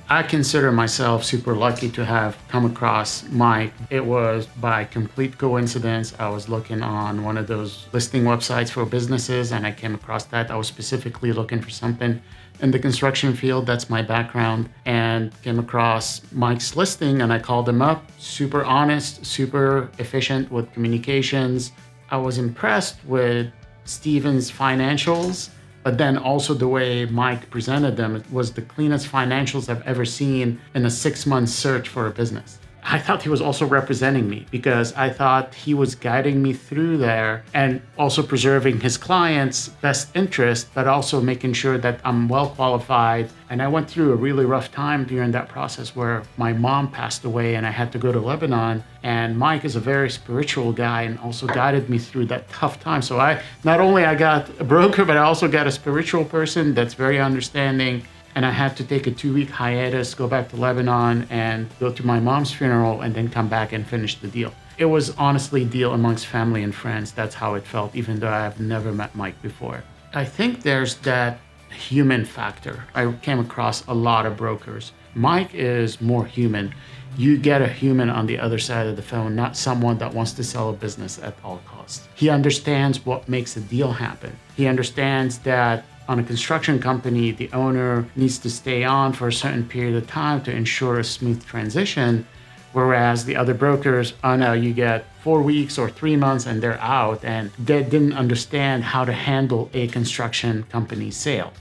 I consider myself super lucky to have come across Mike. It was by complete coincidence. I was looking on one of those listing websites for businesses and I came across that. I was specifically looking for something in the construction field. That's my background, and came across Mike's listing and I called him up. Super honest, super efficient with communications. I was impressed with Steven's financials, but then also the way Mike presented them. It was the cleanest financials I've ever seen in a 6-month search for a business. I thought he was also representing me because I thought he was guiding me through there and also preserving his client's best interest, but also making sure that I'm well qualified. And I went through a really rough time during that process where my mom passed away and I had to go to Lebanon. And Mike is a very spiritual guy and also guided me through that tough time. So I got a broker, but I also got a spiritual person that's very understanding. And I had to take a 2-week hiatus, go back to Lebanon and go to my mom's funeral and then come back and finish the deal. It was honestly a deal amongst family and friends. That's how it felt, even though I've never met Mike before. I think there's that human factor. I came across a lot of brokers. Mike is more human. You get a human on the other side of the phone, not someone that wants to sell a business at all costs. He understands what makes a deal happen. He understands that on a construction company, the owner needs to stay on for a certain period of time to ensure a smooth transition, whereas the other brokers, oh no, you get 4 weeks or 3 months and they're out, and they didn't understand how to handle a construction company sale.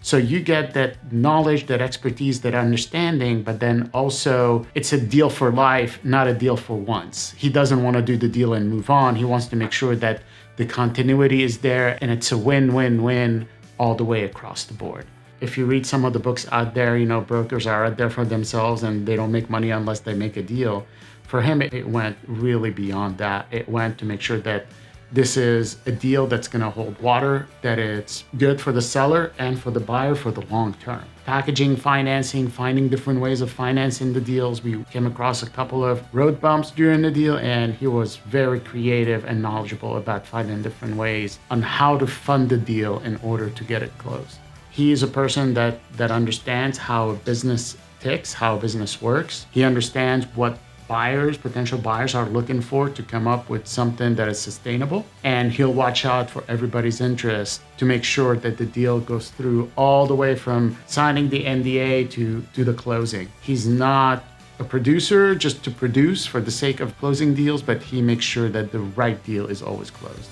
So you get that knowledge, that expertise, that understanding, but then also it's a deal for life, not a deal for once. He doesn't want to do the deal and move on. He wants to make sure that the continuity is there and it's a win-win-win all the way across the board. If you read some of the books out there, brokers are out there for themselves and they don't make money unless they make a deal. For him, it went really beyond that. It went to make sure that this is a deal that's going to hold water, that it's good for the seller and for the buyer for the long term. Packaging, financing, finding different ways of financing the deals. We came across a couple of road bumps during the deal, and he was very creative and knowledgeable about finding different ways on how to fund the deal in order to get it closed. He is a person that understands how a business ticks, how a business works. He understands what potential buyers are looking for to come up with something that is sustainable. And he'll watch out for everybody's interest to make sure that the deal goes through all the way from signing the NDA to the closing. He's not a producer just to produce for the sake of closing deals, but he makes sure that the right deal is always closed.